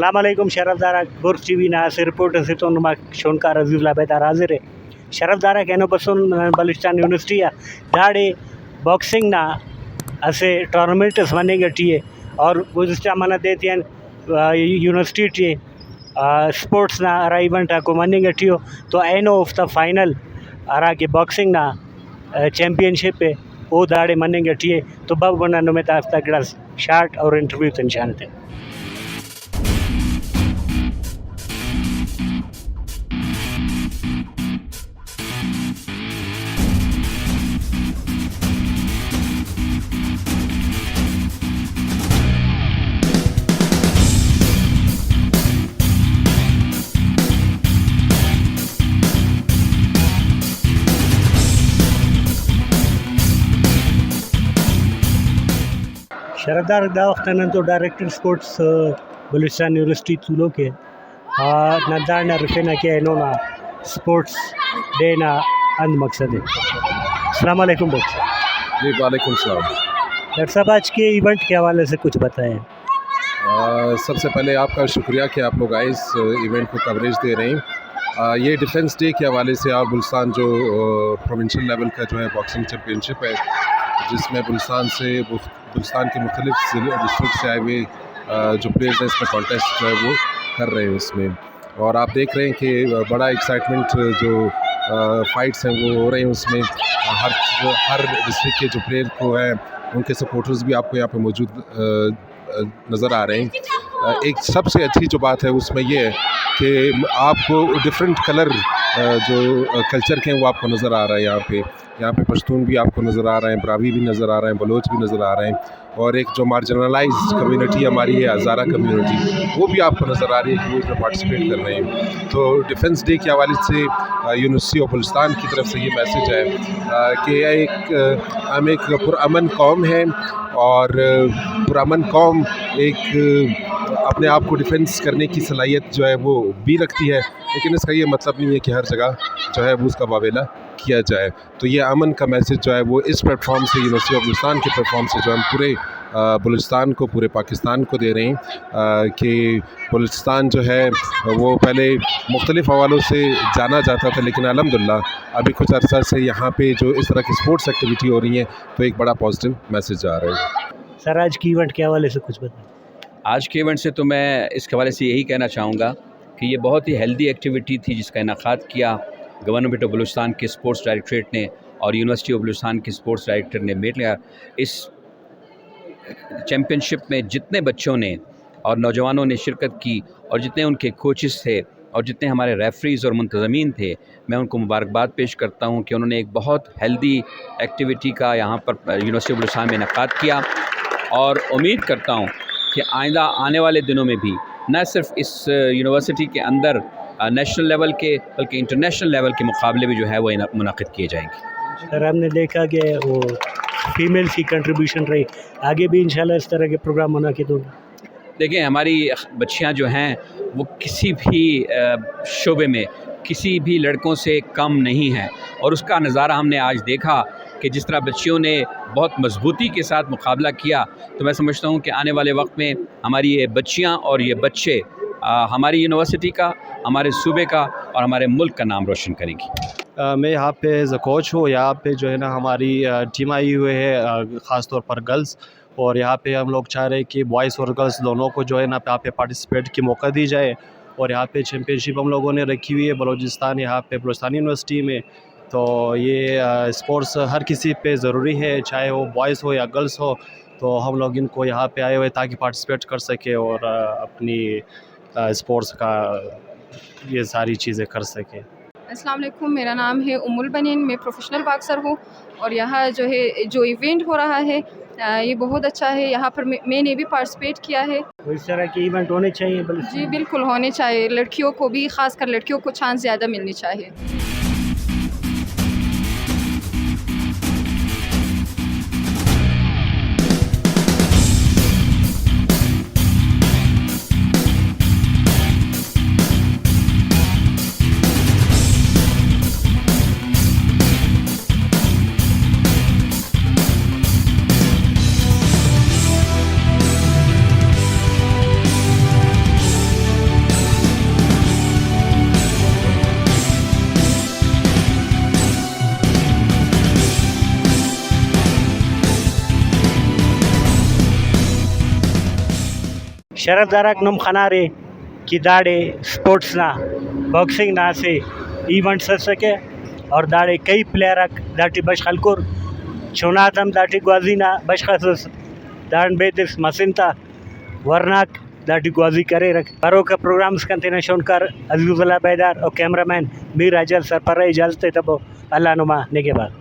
Assalamualaikum şerefdara Burçivi Nasir reporter Tonuma Şonkar Azizla Bedar Hazire şerefdara Kenopasun Balistan University दाड़े boxing ना ऐसे tournaments बने गठी है और गुज़श्ता मना देती हैं यूनिवर्सिटी स्पोर्ट्स ना अरा इवेंट को मने गठी हो तो एनो ऑफ द फाइनल अरा के बॉक्सिंग ना चैम्पियनशिप है वो दाड़े मने गठी है तो बब बनाने में ताफ्ता गिलास शार्ट और इंटरव्यू तंशान थे शरदार दा वक्तन तो डायरेक्टर स्पोर्ट्स बलूचिस्तान यूनिवर्सिटी तुलो के नदार ना रफेना के इन्होंने स्पोर्ट्स डे ना अंद मकसद है। अस्सलाम वालेकुम डॉक्टर। जी वालेकुम सलाम। डॉक्टर साहब आज के इवेंट के हवाले से कुछ बताएं। सबसे पहले आपका शुक्रिया कि आप लोग आए इस इवेंट को कवरेज दे रहे हैं। ये डिफेंस डे के हवाले से आप बलूचिस्तान जो प्रोविंशियल लेवल का जो है बॉक्सिंग चैम्पियनशिप है जिसमें बलूचिस्तान के मुख्तलिफ डिस्ट्रिक्ट से आए हुए जो प्लेयर्स हैं इसमें कॉन्टेस्ट जो है वो कर रहे हैं उसमें और आप देख रहे हैं कि बड़ा एक्साइटमेंट जो फाइट्स हैं वो हो रहे हैं उसमें हर डिस्ट्रिक्ट के जो प्लेयर को हैं उनके सपोर्टर्स भी आपको यहाँ पे मौजूद नज़र आ रहे हैं। एक सबसे अच्छी जो बात है उसमें ये है कि आपको डिफरेंट कलर जो कल्चर के हैं वो आपको नज़र आ रहा है यहाँ पे पश्तून भी आपको नज़र आ रहे हैं, ब्रावी भी नज़र आ रहे हैं, बलोच भी नज़र आ रहे हैं और एक जो मार्जिनलाइज्ड कम्युनिटी हमारी है हज़ारा कम्युनिटी वो भी आपको नज़र आ रही है कि वो इसमें पार्टिसिपेट कर रहे हैं। तो डिफेंस डे के हवाले से यूनिवर्सिटी ऑफ बलूचिस्तान की तरफ से ये मैसेज है कि हम एक पुरअमन कौम है और पुरअमन कौम एक अपने आप को डिफेंस करने की सलाहियत जो है वो भी रखती है, लेकिन इसका ये मतलब नहीं है कि हर जगह जो है वो उसका वावेला किया जाए। तो ये अमन का मैसेज जो है वो इस प्लेटफॉर्म से यूनिवर्सिटी ऑफ बलूचिस्तान के प्लेटफॉर्म से जो हम पूरे बलूचिस्तान को पूरे पाकिस्तान को दे रहे हैं कि बलूचिस्तान जो है वो पहले मुख्तलिफ हवालों से जाना जाता था लेकिन अल्हम्दुलिल्लाह अभी कुछ अर्सा से यहाँ पे जो इस तरह की स्पोर्ट्स एक्टिविटी हो रही है तो एक बड़ा पॉजिटिव मैसेज आ रहा है। सर आज की इवेंट के हवाले से कुछ बताएं। आज के इवेंट से तो मैं इसके हवाले से यही कहना चाहूँगा कि ये बहुत ही हेल्दी एक्टिविटी थी जिसका इनेकाद किया गवर्नमेंट ऑफ बलूचिस्तान के स्पोर्ट्स डायरेक्टरेट ने और यूनिवर्सिटी ऑफ बलूचिस्तान के स्पोर्ट्स डायरेक्टर ने मिल लिया। इस चैम्पियनशिप में जितने बच्चों ने और नौजवानों ने शिरकत की और जितने उनके कोचेस थे और जितने हमारे रेफरीज़ और मुंतज़मीन थे मैं उनको मुबारकबाद पेश करता हूँ कि उन्होंने एक बहुत हेल्दी एक्टिविटी का यहाँ पर यूनिवर्सिटी ऑफ बलूचिस्तान में इनेकाद किया और उम्मीद करता हूँ कि आइंदा आने वाले दिनों में भी न सिर्फ इस यूनिवर्सिटी के अंदर नेशनल लेवल के बल्कि इंटरनेशनल लेवल के मुकाबले भी जो है वो मुनाकिद किए जाएंगे। सर हमने देखा कि वो फीमेल की कंट्रीब्यूशन रही, आगे भी इंशाल्लाह इस तरह के प्रोग्राम मुनाकिद होंगे। देखिए हमारी बच्चियां जो हैं वो किसी भी शोबे में किसी भी लड़कों से कम नहीं हैं और उसका नज़ारा हमने आज देखा कि जिस तरह बच्चियों ने बहुत मजबूती के साथ मुकाबला किया तो मैं समझता हूँ कि आने वाले वक्त में हमारी ये बच्चियाँ और ये बच्चे हमारी यूनिवर्सिटी का, हमारे सूबे का और हमारे मुल्क का नाम रोशन करेंगी। मैं यहाँ पे एज अ कोच हूँ। यहाँ पे जो है ना हमारी टीम आई हुई है ख़ास तौर पर गर्ल्स और यहाँ पे हम लोग चाह रहे हैं कि बॉयज़ और गर्ल्स दोनों को जो है ना यहाँ पे पार्टिसिपेट की मौका दी जाए और यहाँ पे चैम्पियनशिप हम लोगों ने रखी हुई है बलूचिस्तान यहाँ पे बलूचिस्तान यूनिवर्सिटी में। तो ये स्पोर्ट्स हर किसी पे ज़रूरी है चाहे वो बॉयज़ हो या गर्ल्स हो, तो हम लोग इनको यहाँ पे आए हुए ताकि पार्टिसिपेट कर सके और अपनी स्पोर्ट्स का ये सारी चीज़ें कर सके। अस्सलाम वालेकुम, मेरा नाम है उम्मुल बनीन, मैं प्रोफेशनल बॉक्सर हूँ और यहाँ जो इवेंट हो रहा है ये बहुत अच्छा है। यहाँ पर मैंने भी पार्टिसिपेट किया है। इस तरह के इवेंट होने चाहिए। जी बिल्कुल होने चाहिए, लड़कियों को भी, ख़ासकर लड़कियों को चांस ज़्यादा मिलनी चाहिए। शरफदाराक नुम खनारे कि दाड़े स्पोर्ट्स ना बॉक्सिंग ना से इवेंट्स सके और दाड़े कई प्लेयरक दाटी बश खलकुर चुनातम दाटी ग्वाजीना बश खसस दान बेदिस मसिनता वरनाक दाटी ग्वाजी करे रख परो का प्रोग्राम्स कंटेना शोनकार अजीजुल्लाह बैदार और कैमरामैन मीर अजल सरपरा इजाजत तबो अल्लाह नुमा नेगे बाद